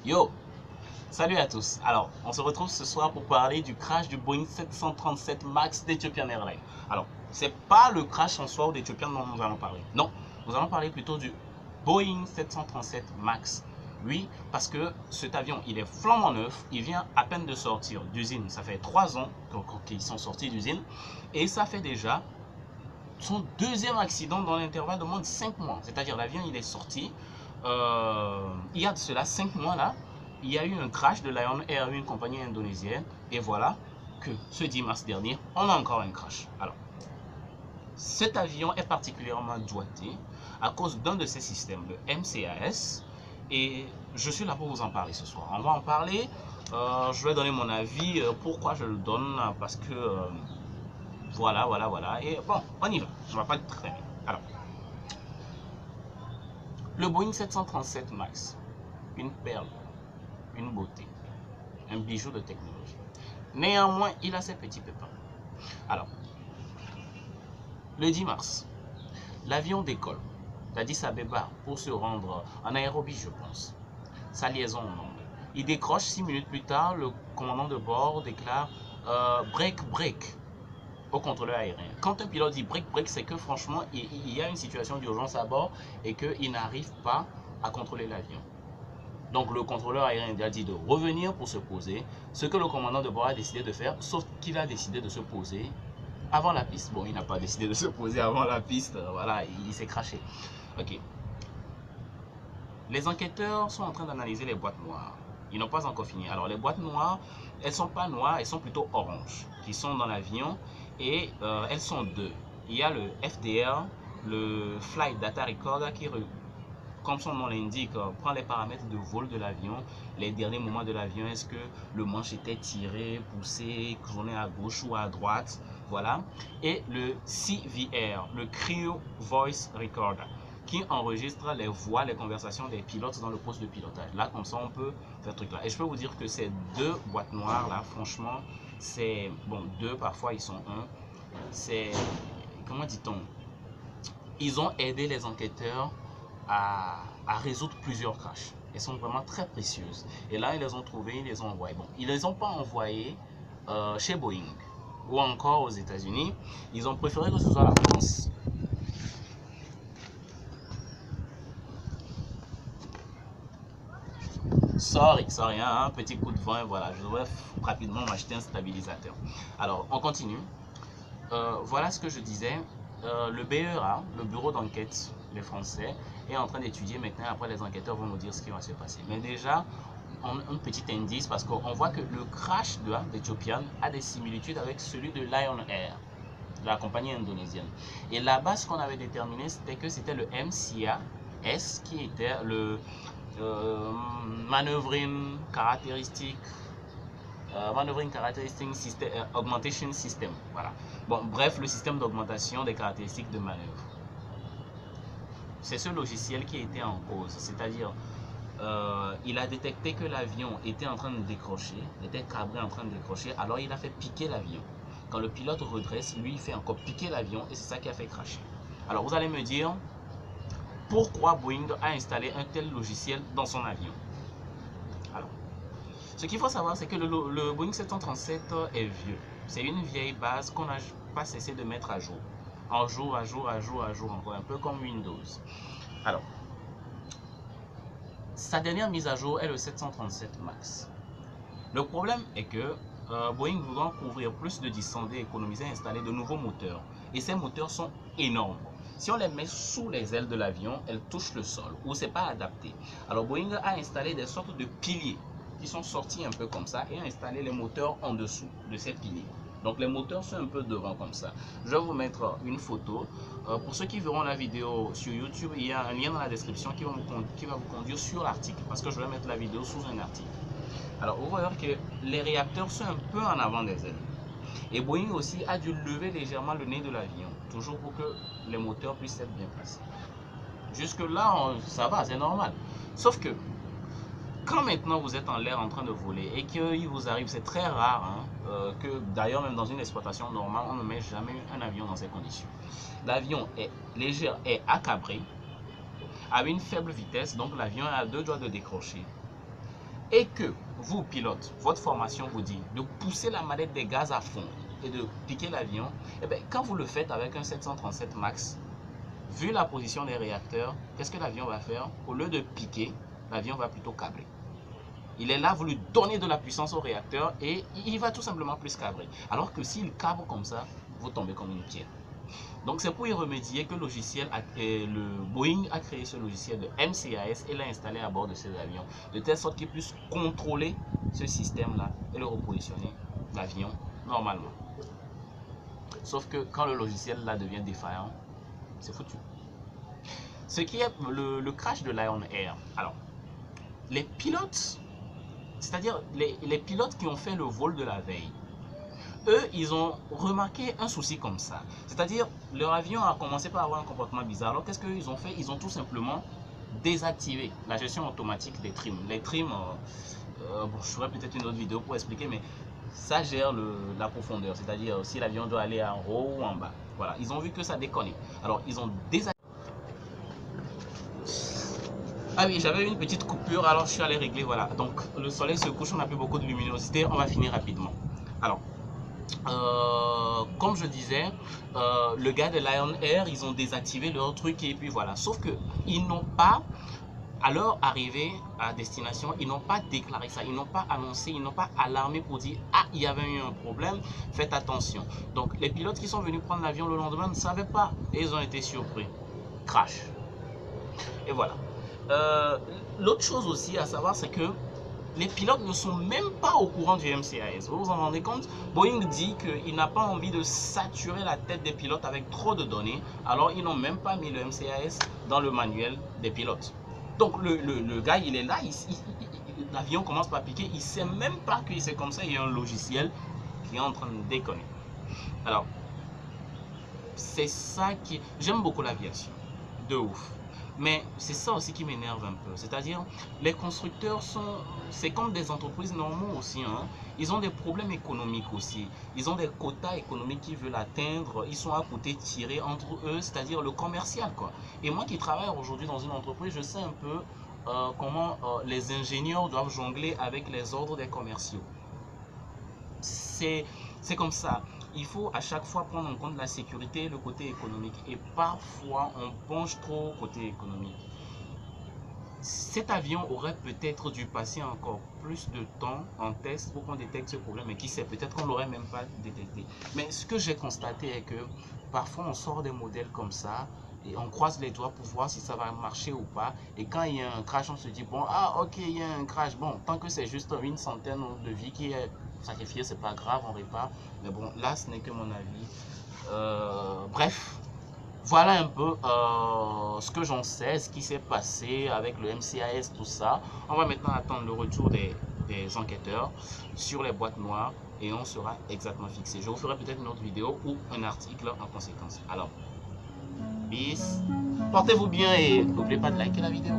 Yo, salut à tous. Alors, on se retrouve ce soir pour parler du crash du Boeing 737 MAX d'Ethiopian Airlines. Alors, c'est pas le crash en soi d'Ethiopian dont nous allons parler. Non, nous allons parler plutôt du Boeing 737 MAX. Oui, parce que cet avion, il est flambant neuf, il vient à peine de sortir d'usine. Ça fait 3 ans qu'ils sont sortis d'usine et ça fait déjà son deuxième accident dans l'intervalle de moins de 5 mois. C'est-à-dire l'avion, il est sorti. Il y a de cela 5 mois là, il y a eu un crash de Lion Air, une compagnie indonésienne. Et voilà que ce 10 mars dernier, on a encore un crash. Alors, cet avion est particulièrement doigté à cause d'un de ces systèmes, le MCAS. Et je suis là pour vous en parler ce soir. On va en parler. Je vais donner mon avis. Pourquoi je le donne? Parce que voilà. Et bon, on y va. On va pas être très bien. Alors, le Boeing 737 MAX, une perle, une beauté, un bijou de technologie. Néanmoins, il a ses petits pépins. Alors, le 10 mars, l'avion décolle d'Addis Abeba pour se rendre en Nairobi, je pense. Sa liaison en Inde. Il décroche 6 minutes plus tard, le commandant de bord déclare break au contrôleur aérien. Quand un pilote dit break, c'est que franchement, il y a une situation d'urgence à bord et qu'il n'arrive pas à contrôler l'avion. Donc le contrôleur aérien a dit de revenir pour se poser, ce que le commandant de bord a décidé de faire, sauf qu'il a décidé de se poser avant la piste. Bon, il n'a pas décidé de se poser avant la piste, voilà, il s'est craché. Ok. Les enquêteurs sont en train d'analyser les boîtes noires. Ils n'ont pas encore fini. Alors les boîtes noires, elles ne sont pas noires, elles sont plutôt oranges, qui sont dans l'avion, et elles sont deux. Il y a le FDR, le Flight Data Recorder, qui, comme son nom l'indique, prend les paramètres de vol de l'avion, les derniers moments de l'avion, est-ce que le manche était tiré, poussé, tourné à gauche ou à droite, voilà. Et le CVR, le Crew Voice Recorder, qui enregistre les voix, les conversations des pilotes dans le poste de pilotage. Là, comme ça, on peut faire truc là. Et je peux vous dire que ces deux boîtes noires là, franchement, c'est bon, deux, parfois ils sont un. C'est, comment dit-on, ils ont aidé les enquêteurs à résoudre plusieurs crashs. Elles sont vraiment très précieuses. Et là, ils les ont trouvées, ils les ont envoyées. Bon, ils ne les ont pas envoyées chez Boeing ou encore aux États-Unis. Ils ont préféré que ce soit la France. Sorry, hein, un petit coup de vent, voilà. Je devrais rapidement m'acheter un stabilisateur. Alors, on continue. Voilà ce que je disais. Le BEA, le bureau d'enquête, les Français, est en train d'étudier maintenant. Après, les enquêteurs vont nous dire ce qui va se passer. Mais déjà, un petit indice, parce qu'on voit que le crash d'Ethiopian a des similitudes avec celui de Lion Air, de la compagnie indonésienne. Et là-bas, ce qu'on avait déterminé, c'était que c'était le MCAS qui était le Maneuvering Characteristic System, Augmentation System. Voilà. Bon, bref, le système d'augmentation des caractéristiques de manœuvre. C'est ce logiciel qui était en cause. C'est-à-dire, il a détecté que l'avion était en train de décrocher, était cabré en train de décrocher, alors il a fait piquer l'avion. Quand le pilote redresse, lui, il fait encore piquer l'avion et c'est ça qui a fait crasher. Alors, vous allez me dire, pourquoi Boeing a installé un tel logiciel dans son avion? Alors, ce qu'il faut savoir, c'est que le Boeing 737 est vieux. C'est une vieille base qu'on n'a pas cessé de mettre à jour. En jour, encore, un peu comme Windows. Alors, sa dernière mise à jour est le 737 MAX. Le problème est que Boeing voulant couvrir plus de distance et économiser, installer de nouveaux moteurs. Et ces moteurs sont énormes. Si on les met sous les ailes de l'avion, elles touchent le sol ou c'est pas adapté. Alors Boeing a installé des sortes de piliers qui sont sortis un peu comme ça et a installé les moteurs en dessous de ces piliers. Donc les moteurs sont un peu devant comme ça. Je vais vous mettre une photo. Pour ceux qui verront la vidéo sur YouTube, il y a un lien dans la description qui va vous conduire sur l'article parce que je vais mettre la vidéo sous un article. Alors vous voyez que les réacteurs sont un peu en avant des ailes. Et Boeing aussi a dû lever légèrement le nez de l'avion, toujours pour que les moteurs puissent être bien placés. Jusque là, ça va, c'est normal. Sauf que, quand maintenant vous êtes en l'air en train de voler et qu'il vous arrive, c'est très rare, hein, que d'ailleurs même dans une exploitation normale, on ne met jamais un avion dans ces conditions. L'avion est léger, est accabré, à une faible vitesse, donc l'avion est à 2 doigts de décrocher. et que vous, pilote, votre formation vous dit de pousser la manette des gaz à fond et de piquer l'avion, et bien, quand vous le faites avec un 737 MAX, vu la position des réacteurs, qu'est-ce que l'avion va faire? Au lieu de piquer, l'avion va plutôt cabrer. Il est là, vous lui donnez de la puissance au réacteur et il va tout simplement plus cabrer. Alors que s'il cabre comme ça, vous tombez comme une pierre. Donc c'est pour y remédier que le Boeing a créé ce logiciel de MCAS et l'a installé à bord de ses avions, de telle sorte qu'il puisse contrôler ce système-là et le repositionner l'avion normalement. Sauf que quand le logiciel là devient défaillant, c'est foutu. Ce qui est le crash de Lion Air. Alors, les pilotes, c'est-à-dire les pilotes qui ont fait le vol de la veille, eux, ils ont remarqué un souci comme ça. C'est-à-dire, leur avion a commencé par avoir un comportement bizarre. Alors, qu'est-ce qu'ils ont fait? Ils ont tout simplement désactivé la gestion automatique des trims. Les trims, bon, je ferai peut-être une autre vidéo pour expliquer, mais ça gère la profondeur. C'est-à-dire, si l'avion doit aller en haut ou en bas. Voilà, ils ont vu que ça déconnait. Alors, ils ont désactivé. Ah oui, j'avais une petite coupure, alors je suis allé régler, voilà. Donc, le soleil se couche, on n'a plus beaucoup de luminosité, on va finir rapidement. Alors, comme je disais, le gars de Lion Air, ils ont désactivé leur truc et puis voilà. Sauf que ils n'ont pas, à leur arrivée à destination, ils n'ont pas déclaré ça, ils n'ont pas annoncé, ils n'ont pas alarmé pour dire « Ah, il y avait eu un problème, faites attention ». Donc les pilotes qui sont venus prendre l'avion le lendemain ne savaient pas et ils ont été surpris. Crash. Et voilà. L'autre chose aussi à savoir, c'est que les pilotes ne sont même pas au courant du MCAS. Vous vous en rendez compte? Boeing dit qu'il n'a pas envie de saturer la tête des pilotes avec trop de données. Alors, ils n'ont même pas mis le MCAS dans le manuel des pilotes. Donc, le gars, il est là, l'avion commence par piquer. Il ne sait même pas que c'est comme ça. Il y a un logiciel qui est en train de déconner. Alors, c'est ça qui... J'aime beaucoup l'aviation. De ouf. Mais c'est ça aussi qui m'énerve un peu. C'est-à-dire, les constructeurs sont... C'est comme des entreprises normaux aussi. Hein. Ils ont des problèmes économiques aussi. Ils ont des quotas économiques qu'ils veulent atteindre. Ils sont à côté tirés entre eux, c'est-à-dire le commercial, quoi. Et moi qui travaille aujourd'hui dans une entreprise, je sais un peu comment les ingénieurs doivent jongler avec les ordres des commerciaux. C'est comme ça. Il faut à chaque fois prendre en compte la sécurité et le côté économique. Et parfois, on penche trop au côté économique. Cet avion aurait peut-être dû passer encore plus de temps en test pour qu'on détecte ce problème. Et qui sait, peut-être qu'on ne l'aurait même pas détecté. Mais ce que j'ai constaté est que parfois, on sort des modèles comme ça et on croise les doigts pour voir si ça va marcher ou pas. Et quand il y a un crash, on se dit, bon, ah ok, il y a un crash. Bon, tant que c'est juste une centaine de vies qui est sacrifiée, c'est pas grave, on répare. Mais bon, là, ce n'est que mon avis. Bref, voilà un peu ce que j'en sais, ce qui s'est passé avec le MCAS, tout ça. On va maintenant attendre le retour des enquêteurs sur les boîtes noires et on sera exactement fixé. Je vous ferai peut-être une autre vidéo ou un article en conséquence. Alors, peace, portez-vous bien et n'oubliez pas de liker la vidéo.